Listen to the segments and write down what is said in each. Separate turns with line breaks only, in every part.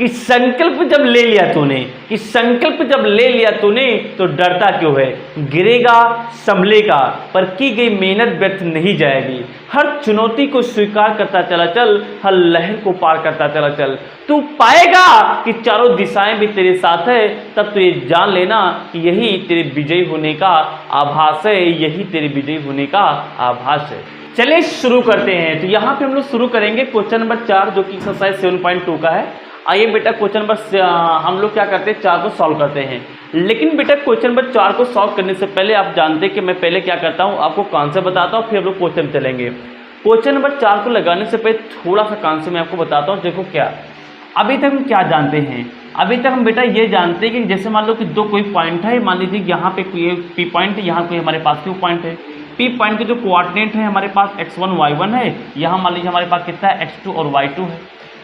कि संकल्प जब ले लिया तूने, कि संकल्प जब ले लिया तूने तो डरता क्यों है। गिरेगा संभलेगा, पर की गई मेहनत व्यर्थ नहीं जाएगी। हर चुनौती को स्वीकार करता चला चल, हर लहर को पार करता चला चल। तू पाएगा कि चारों दिशाएं भी तेरे साथ है, तब तो ये जान लेना कि यही तेरे विजयी होने का आभास है, यही तेरे विजयी होने का आभास है। चलिए शुरू करते हैं। तो यहाँ पे हम लोग शुरू करेंगे क्वेश्चन नंबर 4, जो कि एक्सरसाइज 7.2 का है। आइए बेटा क्वेश्चन नंबर हम लोग क्या करते हैं, 4 को सॉल्व करते हैं। लेकिन बेटा क्वेश्चन नंबर 4 को सॉल्व करने से पहले आप जानते हैं कि मैं पहले क्या करता हूँ, आपको कॉन्सेप्ट बताता हूँ, फिर हम लोग क्वेश्चन चलेंगे। क्वेश्चन नंबर 4 को लगाने से पहले थोड़ा सा कॉन्सेप्ट मैं आपको बताता हूँ। देखो क्या अभी तक हम क्या जानते हैं, अभी तक हम बेटा ये जानते हैं कि जैसे मान लो कि दो कोई पॉइंट है, मान लीजिए यहाँ पे कोई पी पॉइंट है, यहाँ कोई हमारे पास क्यू पॉइंट है। पी पॉइंट के जो कोऑर्डिनेट है हमारे पास x1 y1 है, यहाँ मान लीजिए हमारे पास कितना है x2 और y2 है।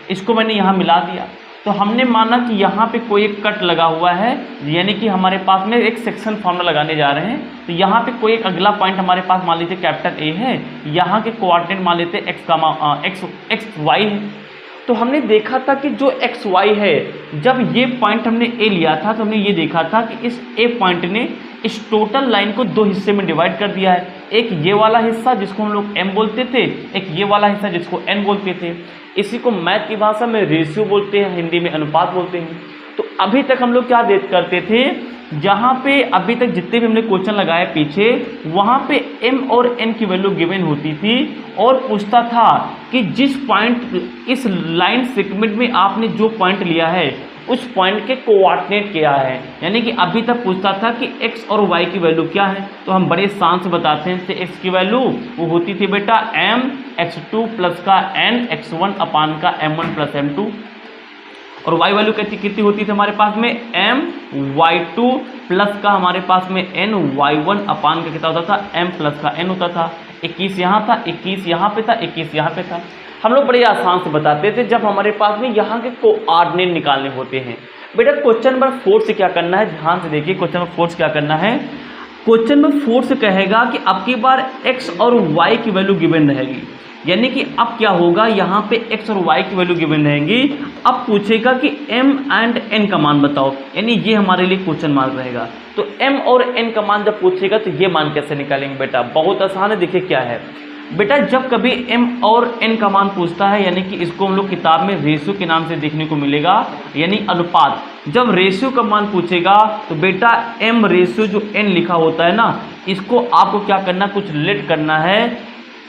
इसको मैंने यहाँ मिला दिया, तो हमने माना कि यहाँ पे कोई एक कट लगा हुआ है, यानी कि हमारे पास में एक सेक्शन फॉर्मूला लगाने जा रहे हैं। तो यहाँ पे कोई एक अगला पॉइंट हमारे पास मान लीजिए कैपिटल ए है, यहाँ के कोऑर्डिनेट मान लेते x y है। तो हमने देखा था कि जो एक्स वाई है, जब ये पॉइंट हमने ए लिया था तो हमने ये देखा था कि इस ए पॉइंट ने इस टोटल लाइन को 2 हिस्से में डिवाइड कर दिया है। एक ये वाला हिस्सा जिसको हम लोग m बोलते थे, एक ये वाला हिस्सा जिसको n बोलते थे। इसी को मैथ की भाषा में रेशियो बोलते हैं, हिंदी में अनुपात बोलते हैं। तो अभी तक हम लोग क्या करते थे, जहाँ पे अभी तक जितने भी हमने क्वेश्चन लगाए पीछे, वहाँ पे m और n की वैल्यू गिवन होती थी और पूछता था कि जिस पॉइंट इस लाइन सेगमेंट में आपने जो पॉइंट लिया है उस पॉइंट के कोऑर्डिनेट क्या है। यानी कि अभी तक पूछता था कि x और y की वैल्यू क्या है, तो हम बड़े शान से बताते हैं। तो x की वैल्यू वो होती थी बेटा m x2 प्लस का n x1 अपान का m1 प्लस m2, और y वैल्यू कितनी होती थी हमारे पास में m y2 प्लस का हमारे पास में n y1 अपान का कितना होता था m प्लस का n होता था। 21 यहाँ था, 21 यहाँ पे था, 21 यहाँ पे था। हम लोग बड़े आसान से बताते थे जब हमारे पास में यहाँ के कोऑर्डिनेट निकालने होते हैं। बेटा क्वेश्चन नंबर 4 से क्या करना है, ध्यान से देखिए। क्वेश्चन नंबर 4 से क्या करना है, क्वेश्चन नंबर 4 से कहेगा कि अब की बार x और y की वैल्यू गिवन रहेगी। यानी कि अब क्या होगा, यहाँ पे x और y की वैल्यू गिवन रहेंगी। अब पूछेगा कि m एंड n का मान बताओ, यानी ये हमारे लिए क्वेश्चन मार्क रहेगा। तो m और n का मान जब पूछेगा तो ये मान कैसे निकालेंगे बेटा, बहुत आसान है। देखिए क्या है बेटा, जब कभी m और n का मान पूछता है, यानी कि इसको हम लोग किताब में रेशियो के नाम से देखने को मिलेगा, यानी अनुपात। जब रेशियो का मान पूछेगा तो बेटा m रेशियो जो n लिखा होता है ना, इसको आपको क्या करना, कुछ रिलेट करना है।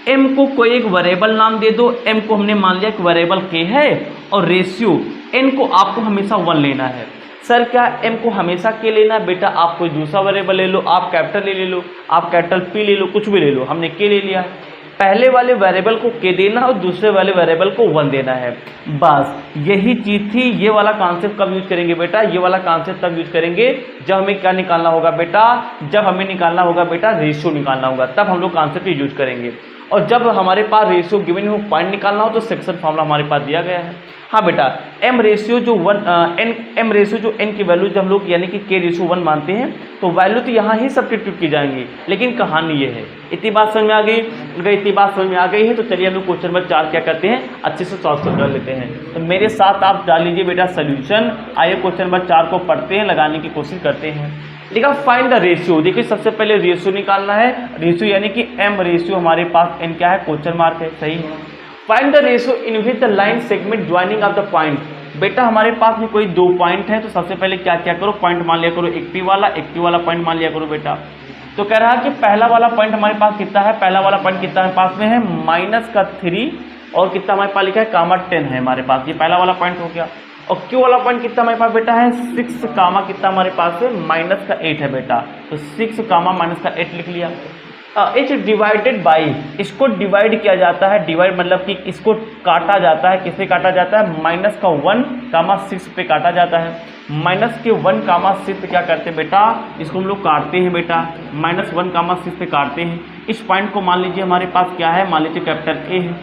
m को कोई एक वेरिएबल नाम दे दो, m को हमने मान लिया कि वेरिएबल k है, और रेशियो n को आपको हमेशा 1 लेना है। सर क्या m को हमेशा k लेना है? बेटा आप कोई दूसरा वेरिएबल ले लो, आप कैपिटल ले लो, आप कैपिटल P ले लो, कुछ भी ले लो। हमने k ले लिया है। पहले वाले वेरिएबल को k देना और दूसरे वाले वेरिएबल को 1 देना है, बस यही चीज़ थी। ये वाला कॉन्सेप्ट कब यूज करेंगे बेटा, ये वाला कॉन्सेप्ट तब यूज करेंगे जब हमें क्या निकालना होगा बेटा, जब हमें निकालना होगा बेटा रेशियो निकालना होगा, तब हम लोग कॉन्सेप्ट यूज करेंगे। और जब हमारे पास रेशियो गिवन हो, पॉइंट निकालना हो, तो सेक्शन फॉर्मूला हमारे पास दिया गया है। हाँ बेटा, m रेशियो जो m रेशियो जो n की वैल्यू जब हम लोग यानी कि k रेशियो 1 मानते हैं, तो वैल्यू तो यहाँ ही सब्स्टिट्यूट की जाएंगी। लेकिन कहानी ये है, इतनी बात समझ में आ गई, अगर इतनी बात समझ में आ गई है तो चलिए हम लोग क्वेश्चन नंबर 4 क्या करते हैं, अच्छे से सॉल्व कर लेते हैं। तो मेरे साथ आप डाल लीजिए बेटा सोल्यूशन। आइए क्वेश्चन नंबर 4 को पढ़ते हैं, लगाने की कोशिश करते हैं। लिखा फाइंड द रेशियो। देखिए सबसे पहले रेशियो निकालना है, रेशियो यानी कि m रेशियो हमारे पास n क्या है, क्वेश्चन मार्क है, सही है। Find the ratio in which the line segment joining of the point. बेटा हमारे पास में कोई 2 पॉइंट है, तो सबसे पहले क्या क्या करो, पॉइंट मान लिया करो, एक p वाला पॉइंट मान लिया करो बेटा। तो कह रहा है कि पहला वाला पॉइंट हमारे पास कितना है, पहला वाला पॉइंट कितना हमारे पास में है, -3 और कितना हमारे पास लिखा है, -10 है हमारे पास। ये पहला वाला पॉइंट हो गया। और क्यू वाला पॉइंट कितना हमारे पास बेटा है, 6 कितना हमारे पास है, -8 है बेटा। तो 6 -8 लिख लिया। इट्स डिवाइडेड बाई, इसको डिवाइड किया जाता है, डिवाइड मतलब कि इसको काटा जाता है, किससे काटा जाता है, -1, 6 पे काटा जाता है। -1, 6 पे क्या करते हैं बेटा, इसको हम लोग काटते हैं बेटा, -1, 6 पे काटते हैं। इस पॉइंट को मान लीजिए हमारे पास क्या है, मान लीजिए कैपिटल ए है,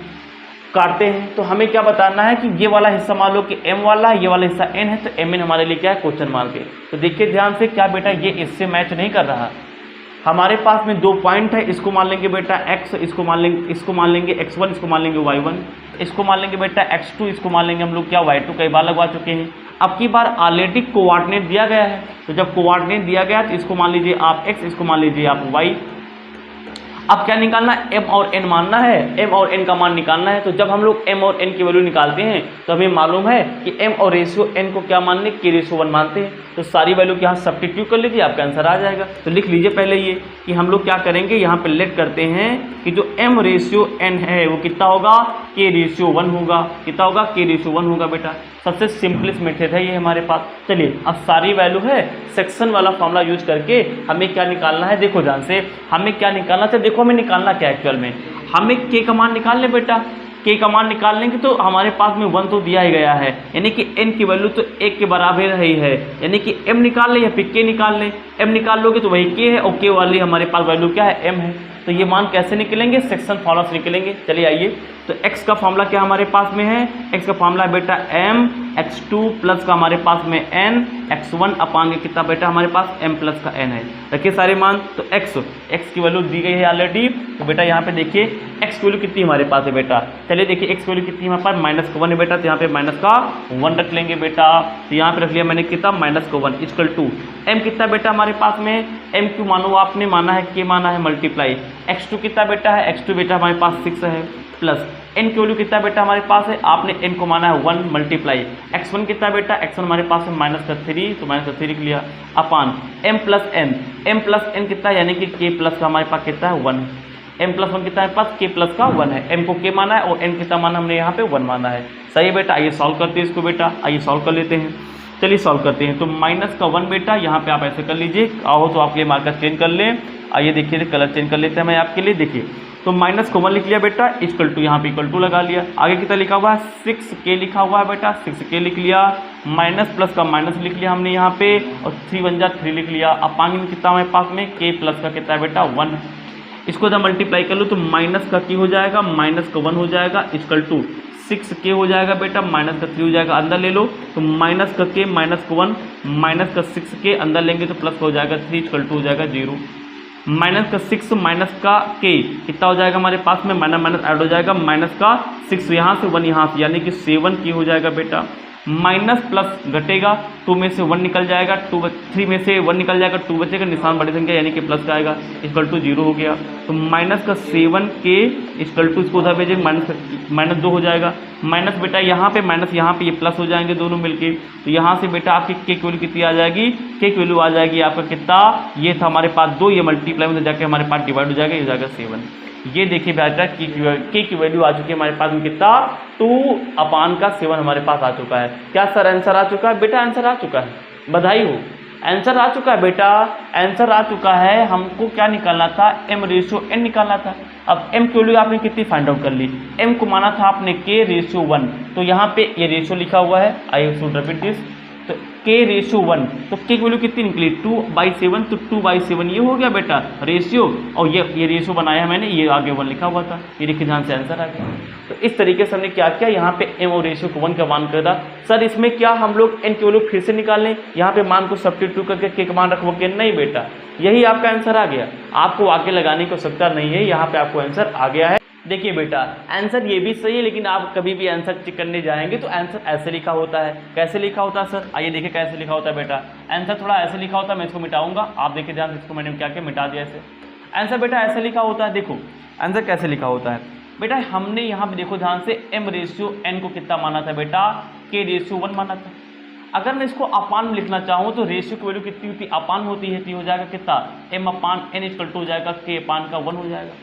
काटते हैं। तो हमें क्या बताना है कि ये वाला हिस्सा मान लो कि m वाला है, ये वाला हिस्सा n है, तो mn हमारे लिए क्या है, क्वेश्चन मार्क है। तो देखिए ध्यान से, क्या बेटा ये इससे मैच नहीं कर रहा, हमारे पास में 2 पॉइंट है, इसको मान लेंगे बेटा x, इसको मान लेंगे x1, इसको मान लेंगे y1, इसको मान लेंगे बेटा x2, इसको मान लेंगे हम लोग क्या y2, कई बार लगवा चुके हैं। अब की बार ऑलरेडी कोऑर्डिनेट दिया गया है, तो जब कोऑर्डिनेट दिया गया तो इसको मान लीजिए आप x, इसको मान लीजिए आप y। अब क्या निकालना है, m और n मानना है, m और n का मान निकालना है। तो जब हम लोग m और n की वैल्यू निकालते हैं तो हमें मालूम है कि m और रेशियो n को क्या मानने, k/1 मानते हैं। तो सारी वैल्यू के यहाँ सब्स्टिट्यूट कर लीजिए, आपका आंसर आ जाएगा। तो लिख लीजिए पहले ये कि हम लोग क्या करेंगे, यहाँ पे लेट करते हैं कि जो m/n है वो कितना होगा, k/1 होगा। कितना होगा, k/1 होगा बेटा। सबसे सिंपलेस्ट मेथड है ये हमारे पास। चलिए अब सारी वैल्यू है, सेक्शन वाला फॉर्मूला यूज करके हमें क्या निकालना है, देखो ध्यान से हमें क्या निकालना है। देखो हमें निकालना क्या है, एक्चुअल में हमें k का मान निकाल लें बेटा। k का मान निकाल लेंगे तो हमारे पास में 1 तो दिया ही गया है, यानी कि n की वैल्यू तो 1 के बराबर ही है, यानी कि m निकाल लें या फिर k निकाल लें। m निकाल लोगे तो वही k है और k वाली हमारे पास वैल्यू क्या है, m है। तो ये मान कैसे निकलेंगे, सेक्शन फॉर्मूला से निकलेंगे। चलिए आइए, तो x का फॉर्मूला क्या हमारे पास में है, x का फॉर्मूला है बेटा m, x2 प्लस का हमारे पास में n, x1 अपान के कितना बेटा हमारे पास m प्लस का n है। रखिए सारे मान। तो x की वैल्यू दी गई है ऑलरेडी। तो बेटा यहाँ पे देखिए x की वैल्यू कितनी हमारे पास है बेटा, चलिए देखिए x की वैल्यू कितनी हमारे पास, -1 है बेटा। तो यहाँ पे -1 रख लेंगे बेटा। तो यहाँ पे रख लिया मैंने कितना, -1 इक्वल टू m कितना बेटा हमारे पास में, m क्यों मानो आपने माना है, k माना है, मल्टीप्लाई x2 कितना बेटा है, x2 बेटा हमारे पास 6 है, प्लस n की वैल्यू कितना बेटा हमारे पास है, आपने n को माना है 1, मल्टीप्लाई x1 कितना बेटा, x1 हमारे पास है -3, तो -3 लिख लिया, अपान m प्लस n कितना है, यानी कि k प्लस का हमारे पास कितना है 1, m प्लस 1 कितना है पास, k प्लस का 1 है, m को k माना है और n कितना माना हमने यहाँ पे 1 माना है। सही है बेटा। आइए सॉल्व करते हैं इसको बेटा, आइए सॉल्व कर लेते हैं। चलिए सॉल्व करते हैं। तो -1 बेटा यहाँ पे आप ऐसे कर लीजिए, आओ तो आपके लिए मार्कर चेंज कर लें। आइए देखिए कलर चेंज कर लेते हैं मैं आपके लिए। देखिए तो -1 लिख लिया बेटा, इक्वल टू यहाँ पे इक्वल टू लगा लिया। आगे कितना लिखा हुआ है, 6k लिखा हुआ है बेटा, 6k लिख लिया, माइनस प्लस का माइनस लिख लिया हमने यहाँ पे, और 3 × 3 लिख लिया। अब पानी में कितना हमारे पास में, k प्लस का कितना है बेटा 1। इसको जब मल्टीप्लाई कर लो तो माइनस का k हो जाएगा, माइनस का 1 हो जाएगा, इक्वल टू 6k हो जाएगा बेटा, माइनस का 3 हो जाएगा, अंदर ले लो तो माइनस का k, माइनस का 1, माइनस का 6k, अंदर लेंगे तो प्लस का हो जाएगा 3, इक्वल टू हो जाएगा 0। माइनस का 6 माइनस का k कितना हो जाएगा हमारे पास में, माइनस माइनस ऐड हो जाएगा, माइनस का 6 यहाँ से 1 यहाँ से, यानी कि 7k हो जाएगा बेटा। माइनस प्लस घटेगा, 2 में से 1 निकल जाएगा, 3 में से 1 निकल जाएगा, 2 बचेगा, निशान बड़ी संख्या यानी कि प्लस का आएगा, इक्वल टू 0 हो गया। तो माइनस का 7k इक्वल टू इसको उधर भेजेंगे, -2 हो जाएगा। माइनस बेटा यहाँ पे माइनस, यहाँ पे ये प्लस हो जाएंगे दोनों मिलके। तो यहाँ से बेटा आपकी k की वैल्यू कितनी आ जाएगी, k की वैल्यू आ जाएगी आपका कितना, ये था हमारे पास 2, ये मल्टीप्लाई में जाके हमारे पास डिवाइड हो जाएगा, ये हो जाएगा 7। ये देखिए बेटा k की वैल्यू आ चुकी है हमारे पास में कितना, 2/7 हमारे पास आ चुका है। क्या सर आंसर आ चुका है बेटा, आंसर आ चुका है, बधाई हो, आंसर आ चुका है बेटा, आंसर आ चुका है। हमको क्या निकालना था, m/n निकालना था। अब m की वैल्यू आपने कितनी फाइंड आउट कर ली, m को माना था आपने k/1, तो यहाँ पे ये रेशियो लिखा हुआ है, आई शुड रिपीट दिस, तो k/1, तो k की वैल्यू कितनी निकली 2/7, तो 2/7 ये हो गया बेटा रेशियो, और ये रेशियो बनाया मैंने, ये आगे 1 लिखा हुआ था, ये देखिए ध्यान से आंसर आ गया। तो इस तरीके से हमने क्या किया, यहाँ पे m और रेशियो को 1 का मान कर रहा। सर इसमें क्या हम लोग n की वैल्यू फिर से निकाल लें, यहाँ पे मान को सब्स्टिट्यूट करके k का मान रखोगे, नहीं बेटा यही आपका आंसर आ गया, आपको आगे लगाने की आवश्यकता नहीं है, यहाँ पे आपको आंसर आ गया है। देखिए बेटा आंसर ये भी सही है, लेकिन आप कभी भी आंसर चेक करने जाएंगे तो आंसर ऐसे लिखा होता है। कैसे लिखा होता है सर, आइए देखिए कैसे लिखा होता है बेटा। आंसर थोड़ा ऐसे लिखा होता है, मैं इसको मिटाऊंगा, आप देखिए ध्यान से, इसको मैंने क्या क्या मिटा दिया ऐसे। आंसर बेटा ऐसे लिखा होता है, देखो आंसर कैसे लिखा होता है बेटा, हमने यहाँ पे देखो ध्यान से m/n को कितना माना था बेटा, k/1 माना था। अगर मैं इसको अपान में लिखना चाहूँ तो रेशियो की वैल्यू कितनी होती है, अपान होती है, तो हो जाएगा कितना, m/n इक्वल टू हो जाएगा k/1 हो जाएगा।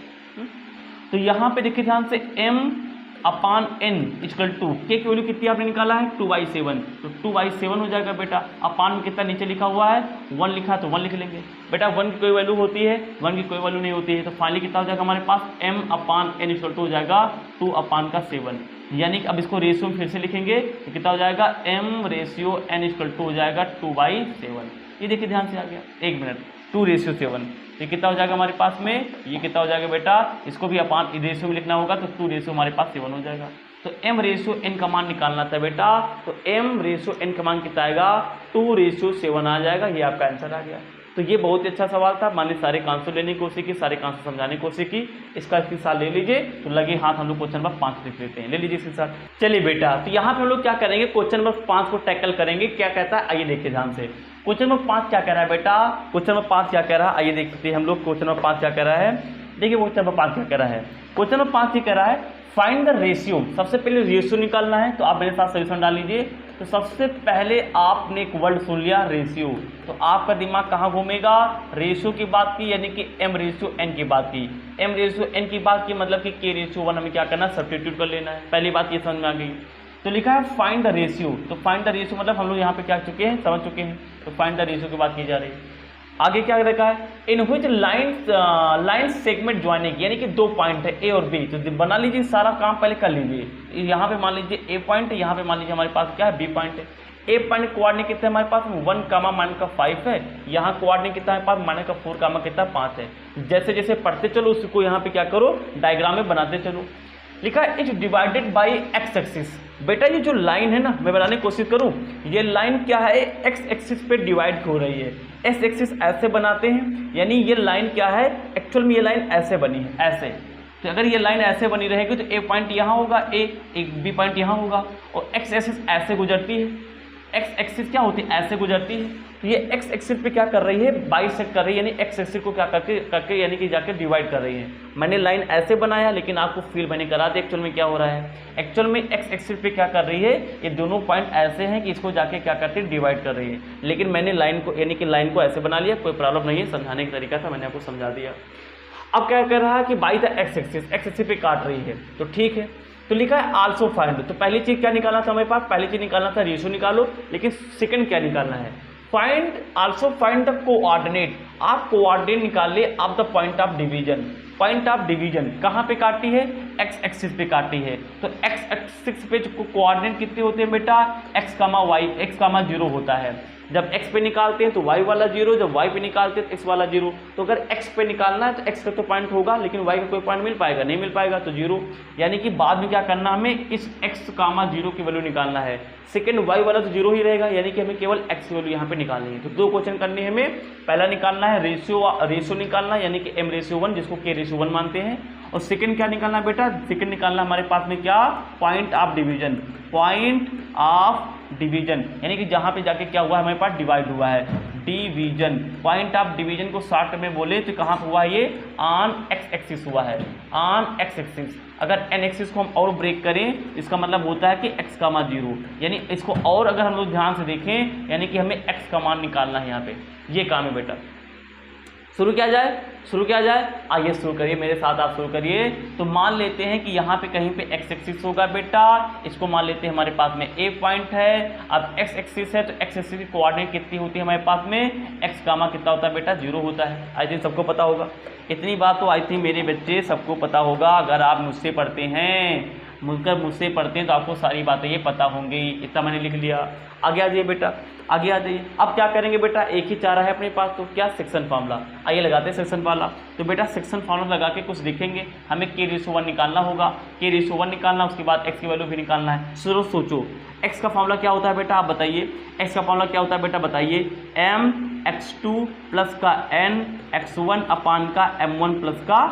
तो यहाँ पे देखिए ध्यान से m/n इक्वल टू k की वैल्यू कितनी आपने निकाला है 2/7, तो 2/7 हो जाएगा बेटा। अपान में कितना नीचे लिखा हुआ है 1 लिखा है, तो 1 लिख लेंगे बेटा। 1 की कोई वैल्यू होती है, 1 की कोई वैल्यू नहीं होती है, तो फाइनली कितना हो जाएगा हमारे पास m/n इक्वल टू हो जाएगा 2/7, यानी कि अब इसको रेशियो में फिर से लिखेंगे तो कितना हो जाएगा m/n इक्वल टू हो जाएगा 2/7। ये देखिए ध्यान से आ गया, 1 मिनट, 2/7, ये कितना हो जाएगा हमारे पास में, ये कितना हो जाएगा बेटा, इसको भी अपान रेशियो में लिखना होगा, तो 2 हमारे पास 7 हो जाएगा। तो m/n का मान निकालना था बेटा, तो m/n का मान कितना आएगा 2:7 आ जाएगा, ये आपका आंसर आ गया। तो ये बहुत ही अच्छा सवाल था। मान लीजिए सारे आंसर लेने की कोशिश की, सारे आंसर समझाने की कोशिश की। इसका स्क्रीनशॉट ले लीजिए। तो लगे हाथ हम लोग क्वेश्चन नंबर 5 लिख लेते हैं। ले लीजिए स्क्रीनशॉट। चलिए बेटा, तो यहाँ पे हम लोग क्या करेंगे, क्वेश्चन नंबर 5 को टैकल करेंगे। क्या कहता है आइए देखिए ध्यान से। क्वेश्चन नंबर 5 क्या कह रहा है बेटा, क्वेश्चन नंबर 5 क्या कह रहा है आइए देखते हैं हम लोग। क्वेश्चन नंबर 5 क्या कह रहा है, देखिए क्वेश्चन नंबर 5 क्या कह रहा है। क्वेश्चन नंबर 5 ये कह रहा है फाइंड द रेशियो। सबसे पहले रेशियो निकालना है, तो आप मेरे साथ सोल्यूशन डाल लीजिए। तो सबसे पहले आपने एक वर्ड सुन लिया रेशियो, तो आपका दिमाग कहाँ घूमेगा, रेशियो की बात की यानी कि m रेशियो n की बात की। m रेशियो n की बात की मतलब कि k रेशियो 1 हमें क्या करना है, सब्स्टिट्यूट कर लेना है। पहली बात ये समझ में आ गई। तो लिखा है फाइंड द रेशियो, तो फाइंड द रेशियो मतलब हम लोग यहाँ पे क्या चुके हैं, समझ चुके हैं। तो फाइंड द रेशियो की बात की जा रही है। आगे क्या रखा है, in which line segment joining, यानी कि 2 पॉइंट है ए और बी। तो बना लीजिए, सारा काम पहले कर लीजिए। यहाँ पे मान लीजिए ए पॉइंट है, यहाँ पे मान लीजिए हमारे पास क्या है बी पॉइंट है। ए पॉइंट कोऑर्डिनेट कितना है हमारे पास 1 कामा माइनस का 5 है। यहाँ कोऑर्डिनेट कितना है हमारे पास माइनस का 4 कामा कितना 5 है। जैसे जैसे पढ़ते चलो उसको यहाँ पे क्या करो, डायग्राम में बनाते चलो। लिखा है is divided by x axis. बेटा ये जो लाइन है ना, मैं बनाने की कोशिश करूं, ये लाइन क्या है, एक्स एक्सिस पे डिवाइड हो रही है। एस एक्सिस ऐसे बनाते हैं, यानी ये लाइन क्या है, एक्चुअल में ये लाइन ऐसे बनी है, ऐसे। तो अगर ये लाइन ऐसे बनी रहेगी तो ए पॉइंट यहाँ होगा, एक बी पॉइंट यहाँ होगा, और एक्स एक्सिस ऐसे गुजरती है। एक्स एक्सिस क्या होती है, ऐसे गुजरती है। तो ये एक्स एक्सिस पे क्या कर रही है, बाइसेक्ट कर रही है, यानी एक्स एक्सिस को क्या करके यानी कि जाकर डिवाइड कर रही है। मैंने लाइन ऐसे बनाया, लेकिन आपको फील मैंने करा दिया एक्चुअल में क्या हो रहा है। एक्चुअल में एक्स एक्सिस पे क्या कर रही है, ये दोनों पॉइंट ऐसे हैं कि इसको जाके क्या करती है, डिवाइड कर रही है। लेकिन मैंने लाइन को यानी कि लाइन को ऐसे बना लिया, कोई प्रॉब्लम नहीं है, समझाने का तरीका था, मैंने आपको समझा दिया। अब क्या कर रहा है कि बाई द एक्स एक्सिस पे काट रही है, तो ठीक है। तो लिखा है आल्सो फाइंड, तो पहली चीज क्या निकालना था हमारे पास, पहली चीज निकालना था रेशियो निकालो, लेकिन सेकंड क्या निकालना है, find also find the coordinate. आप कोऑर्डिनेट निकाल ले आप the point of division. Point of division कहाँ पे काटी है, एक्स एक्सिस पे काटी है। तो एक्स एक्सिस पे कोऑर्डिनेट कितने होते हैं बेटा, x comma y, x comma 0 होता है। जब x पे निकालते हैं तो y वाला 0, जब y पे निकालते हैं तो x वाला 0। तो अगर x पे निकालना है तो x का तो पॉइंट होगा, लेकिन y का कोई पॉइंट मिल पाएगा, नहीं मिल पाएगा, तो 0। यानी कि बाद में क्या करना, हमें इस x कामा 0 की वैल्यू निकालना है। सेकंड y वाला तो 0 ही रहेगा, यानी कि हमें केवल x की वैल्यू यहाँ पे निकालनी है। तो 2 क्वेश्चन करने हैं हमें। पहला निकालना है रेशियो निकालना, यानी कि m रेशियो 1 जिसको k रेशियो 1 मानते हैं। और सेकंड क्या निकालना है बेटा, सेकंड निकालना हमारे पास में क्या, point of division. Point of division यानी कि जहां पे जाके क्या हुआ है, हमारे पास डिवाइड हुआ है, डिवीजन। पॉइंट ऑफ डिवीजन को शॉर्ट में बोले तो कहां पे हुआ, ये ऑन एक्स एक्सिस हुआ है, ऑन एक्स एक्सिस। अगर एन एक्सिस को हम और ब्रेक करें, इसका मतलब होता है कि एक्स का मान 0, यानी इसको और अगर हम लोग ध्यान से देखें, यानी कि हमें एक्स का मान निकालना है यहाँ पे। ये काम है बेटा। शुरू किया जाए, आइए शुरू करिए मेरे साथ, आप शुरू करिए। तो मान लेते हैं कि यहाँ पे कहीं पे एक्स एक्सिस होगा बेटा, इसको मान लेते हैं हमारे पास में ए पॉइंट है। अब एक्स एक्सिस है तो एक्स एक्सिस की कोऑर्डिनेट कितनी होती है हमारे पास में, एक्स कामा कितना होता है बेटा, 0 होता है। आई थिंक सबको पता होगा, इतनी बात तो आई थिंक मेरे बच्चे सबको पता होगा। अगर आप मुझसे पढ़ते हैं तो आपको सारी बातें ये पता होंगी। इतना मैंने लिख लिया। आगे आ जाइए बेटा, आगे आ जाइए। अब क्या करेंगे बेटा, एक ही चारा है अपने पास, तो क्या, सेक्शन फार्मूला। आइए लगाते हैं सेक्शन फार्मूला। तो बेटा सेक्शन फार्मूला लगा के कुछ लिखेंगे। हमें k रेशियो 1 निकालना होगा, k रेशियो 1 निकालना, उसके बाद x की वैल्यू भी निकालना है। सोचो x का फार्मूला क्या होता है बेटा, आप बताइए। x का फार्मूला क्या होता है बेटा, बताइए। m x2 प्लस का n x1 अपान का m1 प्लस का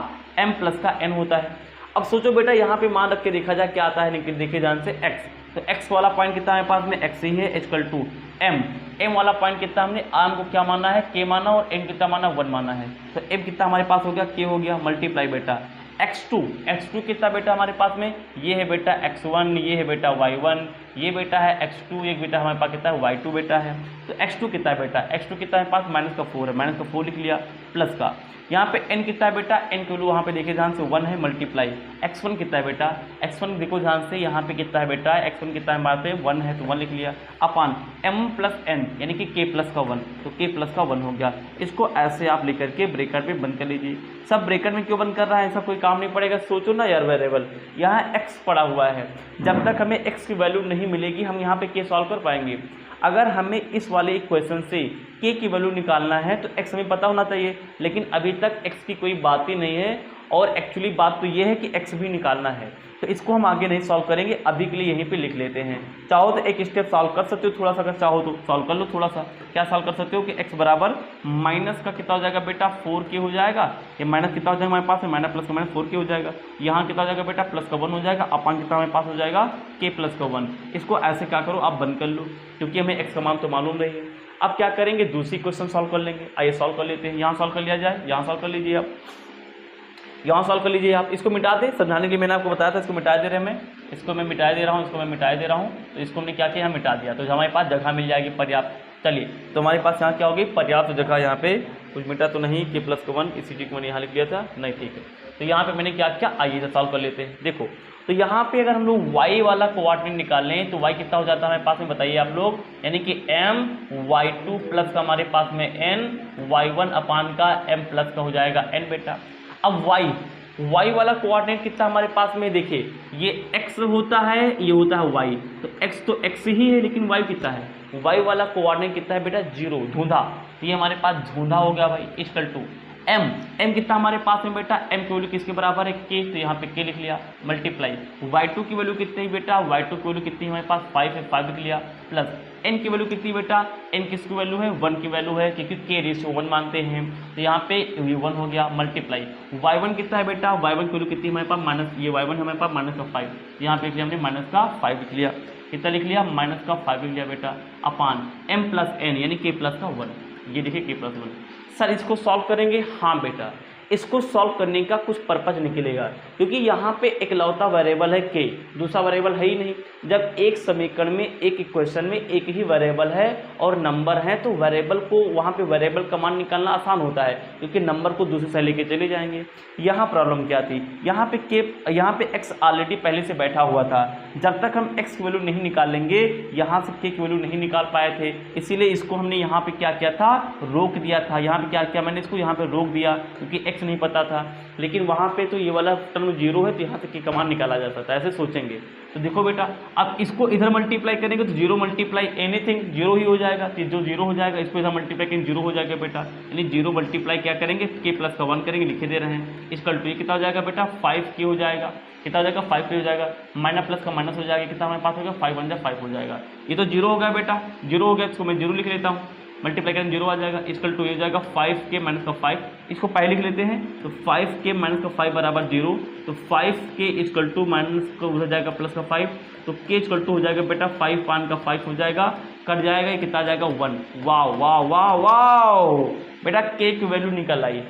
m प्लस का n होता है। अब सोचो बेटा, यहाँ पे मान रख के देखा जाए क्या आता है, देखिए ध्यान से। x, तो x वाला पॉइंट कितना है पास में, x ही है, इक्वल टू m वाला पॉइंट कितना, हमने m को क्या माना है, k माना, और n कितना माना, 1 माना है। तो m कितना हमारे पास हो गया, k हो गया, मल्टीप्लाई बेटा x2 कितना बेटा हमारे पास में, ये है बेटा x1, ये है बेटा y1, ये बेटा है x2, एक बेटा हमारे पास कितना है y2 बेटा है। तो x2 कितना है बेटा, x2 कितना है पास, माइनस का 4 है, माइनस का 4 लिख लिया, प्लस का यहाँ पे n कितना है बेटा, n की वैल्यू वहाँ पे देखिए ध्यान से 1 है, मल्टीप्लाई x1 कितना है बेटा, x1 देखो ध्यान से यहाँ पे कितना है बेटा, x1 कितना है हमारे पे 1 है, तो 1 लिख लिया, अपान m प्लस n यानी कि k प्लस का 1, तो k प्लस का 1 हो गया। इसको ऐसे आप लेकर के ब्रेकेट में बंद कर लीजिए। सब ब्रेकेट में क्यों बंद कर रहा है, ऐसा कोई काम नहीं पड़ेगा। सोचो ना यार, वेरिएबल यहाँ x पड़ा हुआ है, जब तक हमें x की वैल्यू नहीं मिलेगी हम यहाँ पे k सॉल्व कर पाएंगे। अगर हमें इस वाले इक्वेशन से k की वैल्यू निकालना है तो x हमें पता होना चाहिए, लेकिन अभी तक x की कोई बात ही नहीं है। और एक्चुअली बात तो ये है कि x भी निकालना है, तो इसको हम आगे नहीं सॉल्व करेंगे, अभी के लिए यहीं पे लिख लेते हैं। चाहो तो एक स्टेप सॉल्व कर सकते हो, थोड़ा सा अगर चाहो तो सॉल्व कर लो थोड़ा सा। क्या सॉल्व कर सकते हो कि x बराबर माइनस का कितना हो जाएगा बेटा 4k हो जाएगा, ये माइनस कितना हो जाएगा हमारे पास में माइनस प्लस का माइनस 4k हो जाएगा, यहाँ कितना हो जाएगा बेटा प्लस का 1 हो जाएगा, अपान कितना हमारे पास हो जाएगा k प्लस का 1। इसको ऐसे क्या करो आप बंद कर लो, क्योंकि हमें x का मान तो मालूम नहीं है। अब क्या करेंगे, दूसरी क्वेश्चन सॉल्व कर लेंगे। आइए सॉल्व कर लेते हैं, यहाँ सॉल्व कर लिया जाए, यहाँ सॉल्व कर लीजिए आप, यहाँ सॉल्व कर लीजिए आप। इसको मिटा दें, समझाने के लिए मैंने आपको बताया था, इसको मिटा दे रहे हैं, मैं इसको मैं मिटा दे रहा हूँ, इसको मैं मिटा दे रहा हूँ। तो इसको हमने क्या किया, यहाँ मिटा दिया, तो हमारे पास जगह मिल जाएगी पर्याप्त। चलिए तो हमारे पास यहाँ क्या होगी, पर्याप्त जगह। यहाँ पे कुछ मिटा तो नहीं, k प्लस का 1 इसी चीज़ को मैंने यहाँ लिख लिया था, नहीं ठीक है। तो यहाँ पे मैंने क्या किया, आइए सॉल्व कर लेते हैं। देखो तो यहाँ पे अगर हम लोग y वाला कोऑर्डिनेट निकाल लें तो y कितना हो जाता है हमारे पास में, बताइए आप लोग, यानी कि m y2 प्लस का हमारे पास में n y1 अपान का m प्लस का हो जाएगा n बेटा। अब y वाला कोऑर्डिनेट कितना हमारे पास में, देखिए ये x होता है, ये होता है y, तो x ही है, लेकिन y कितना है, y वाला कोऑर्डिनेट कितना है बेटा 0 धुंधा, तो ये हमारे पास धुंधा हो गया भाई, इक्वल टू m कितना हमारे पास में बेटा, m की वैल्यू किसके बराबर है k, तो यहाँ पे k लिख लिया, मल्टीप्लाई y2 की वैल्यू कितनी है बेटा, y2 की वैल्यू कितनी है हमारे पास 5 है, 5 लिख लिया, प्लस n की वैल्यू कितनी बेटा, n किसकी वैल्यू है 1 की वैल्यू है, क्योंकि k रेशियो 1 मानते हैं, तो यहाँ पे ये 1 हो गया, मल्टीप्लाई y1 कितना है बेटा, y1 की वैल्यू कितनी हमारे पास माइनस, ये y1 है हमारे पास माइनस का 5, यहाँ पे लिख लिया हमने माइनस का 5 लिख लिया, कितना लिख लिया माइनस का 5 लिख लिया बेटा, अपान m प्लस n यानी k प्लस का 1, ये देखिए k प्लस 1। सर इसको सॉल्व करेंगे, हाँ बेटा इसको सॉल्व करने का कुछ पर्पज निकलेगा, क्योंकि यहाँ पे इकलौता वेरिएबल है k, दूसरा वेरिएबल है ही नहीं। जब एक समीकरण में एक इक्वेशन में एक ही वेरिएबल है और नंबर है, तो वेरिएबल को वहाँ पे वेरिएबल का मान निकालना आसान होता है, क्योंकि नंबर को दूसरे से लेके चले जाएंगे। यहाँ प्रॉब्लम क्या थी, यहाँ पे x ऑलरेडी पहले से बैठा हुआ था, जब तक हम x की वैल्यू नहीं निकालेंगे यहाँ से k की वैल्यू नहीं निकाल पाए थे, इसीलिए इसको हमने यहाँ पे क्या किया था, रोक दिया था। यहाँ पे क्या किया मैंने, इसको यहाँ पे रोक दिया, क्योंकि x नहीं पता था, लेकिन वहाँ पे तो ये वाला टर्म 0 है, तो यहाँ से k का मान निकाला जा सकता है, ऐसे सोचेंगे। तो देखो बेटा अब इसको इधर मल्टीप्लाई करेंगे तो 0 मल्टीप्लाई एनीथिंग 0 ही हो जाएगा, तो जो 0 हो जाएगा इसको इधर मल्टीप्लाई करेंगे 0 हो जाएगा बेटा, यानी 0 मल्टीप्लाई क्या करेंगे k प्लस का 1 करेंगे, लिखे दे रहे हैं, इसका ये कितना हो जाएगा बेटा 5k हो जाएगा, कितना हो जाएगा 5k हो जाएगा, माइनस प्लस का माइनस हो जाएगा, कितना हमारे पास हो गया 5 1 5 हो जाएगा, ये तो 0 हो गया बेटा, 0 हो गया, इसको मैं 0 लिख लेता हूँ, मल्टीप्लाई करेंगे 0 आ जाएगा, इसकल टू हो जाएगा 5k माइनस का 5, इसको पहले लिख लेते हैं, तो 5k माइनस का 5 बराबर 0, तो 5k इक्वल टू माइनस का हो जाएगा प्लस का 5, तो k इक्वल टू हो जाएगा बेटा 5 पान का 5 हो जाएगा, कट जाएगा, ये कितना आ जाएगा 1। वाह वाह वाह वाह बेटा k की वैल्यू निकल आई,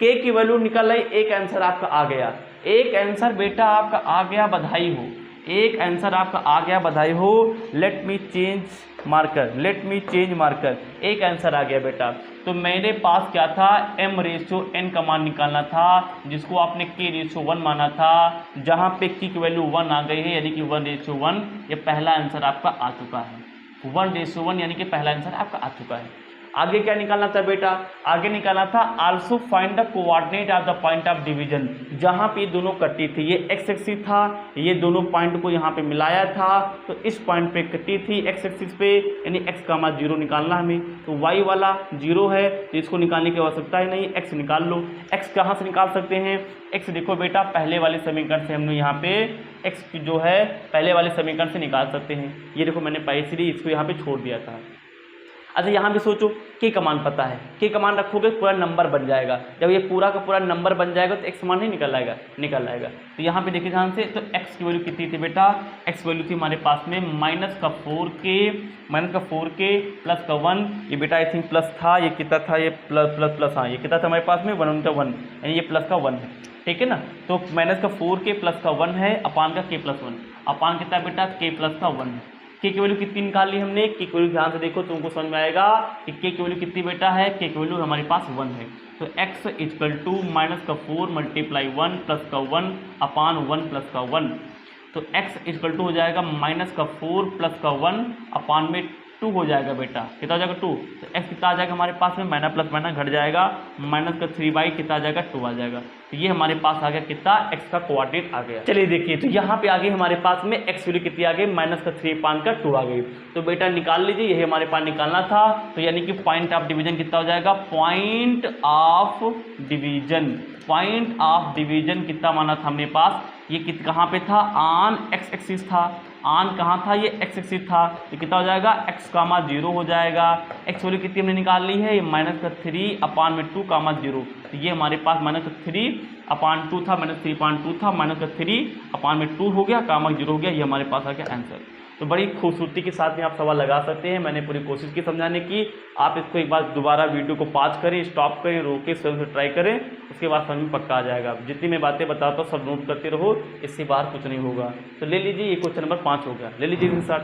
k की वैल्यू निकल आई, एक आंसर आपका आ गया, एक आंसर बेटा आपका आ गया, बधाई हो, एक आंसर आपका आ गया, बधाई हो। लेट मी चेंज मार्कर, एक आंसर आ गया बेटा। तो मेरे पास क्या था, m रेशियो n का मान निकालना था, जिसको आपने k रेशियो 1 माना था, जहाँ पे k की वैल्यू 1 आ गई है, यानी कि 1 रेशियो 1, ये पहला आंसर आपका आ चुका है, 1 रेशियो 1 यानी कि पहला आंसर आपका आ चुका है। आगे क्या निकालना था बेटा, आगे निकालना था also find the coordinate of the point of division, जहाँ पे दोनों कटी थी, ये एक्स एक्सिस था, ये दोनों पॉइंट को यहाँ पे मिलाया था, तो इस पॉइंट पे कटी थी एक्स एक्सिस पे, यानी एक्स का मान 0 निकालना हमें, तो वाई वाला 0 है, तो इसको निकालने की आवश्यकता ही नहीं, एक्स निकाल लो। एक्स कहाँ से निकाल सकते हैं, एक्स देखो बेटा पहले वाले समीकरण से हमने यहाँ पे एक्स जो है पहले वाले समीकरण से निकाल सकते हैं, ये देखो मैंने इसलिए इसको यहाँ पे छोड़ दिया था। अच्छा यहाँ भी सोचो k का मान पता है, k का मान रखोगे पूरा नंबर बन जाएगा, जब ये पूरा का पूरा नंबर बन जाएगा तो x मान ही निकल आएगा। तो यहाँ पे देखिए ध्यान से, तो x की वैल्यू कितनी थी बेटा, x वैल्यू थी हमारे पास में माइनस का 4k प्लस का 1, ये बेटा आई थिंक प्लस था, ये कितना था, ये प्लस हाँ, ये कितना था हमारे पास में 1 यानी ये प्लस का 1 है, ठीक है ना। तो माइनस का 4k प्लस का 1 है, अपान का k प्लस 1, अपान कितना बेटा k प्लस का 1 है। k की वैल्यू कितनी निकाल ली हमने, k की वैल्यू ध्यान से देखो तुमको समझ में आएगा कि k की वैल्यू कितनी बेटा है, k की वैल्यू हमारे पास 1 है, तो x इक्वल टू माइनस का 4 मल्टीप्लाई 1 प्लस का 1 अपान 1 प्लस का 1, तो x इक्वल टू हो जाएगा माइनस का 4 प्लस का 1 अपान में 2 हो जाएगा बेटा, कितना हो जाएगा 2, तो x कितना आ जाएगा हमारे पास में, माइनस प्लस माइनस घट जाएगा, माइनस का 3 कितना आ जाएगा 2 आ जाएगा, तो ये हमारे पास आ गया कितना, x का कोऑर्डिनेट आ गया। चलिए देखिए, तो यहाँ पे आगे हमारे पास में x वैल्यू कितनी आ गई, माइनस का 3 पान का 2 आ गई, तो बेटा निकाल लीजिए, यही हमारे पास निकालना था, तो यानी कि पॉइंट ऑफ डिवीजन कितना हो जाएगा, पॉइंट ऑफ डिवीजन कितना माना था हमने पास ये कहाँ पे था, ऑन एक्स एक्सिस था, ऑन कहाँ था, ये एक्स एक्सिस था, ये कितना हो जाएगा, x कामा 0 हो जाएगा। x वैल्यू कितनी हमने निकाल ली है, ये -3/2 कामा 0, तो ये हमारे पास -3/2 था, -3/2 था, -3/2 हो गया, कामा 0 हो गया, ये हमारे पास आ गया आंसर। तो बड़ी खूबसूरती के साथ में आप सवाल लगा सकते हैं। मैंने पूरी कोशिश की समझाने की। आप इसको एक बार दोबारा वीडियो को पॉज करें, स्टॉप करें, रोके, स्वयं से ट्राई करें, उसके बाद समझ में पक्का आ जाएगा। जितनी मैं बातें बताता हूँ सब नोट करते रहो, इससे बाहर कुछ नहीं होगा। तो ले लीजिए, ये क्वेश्चन नंबर 5 हो गया, ले लीजिए स्टार्ट।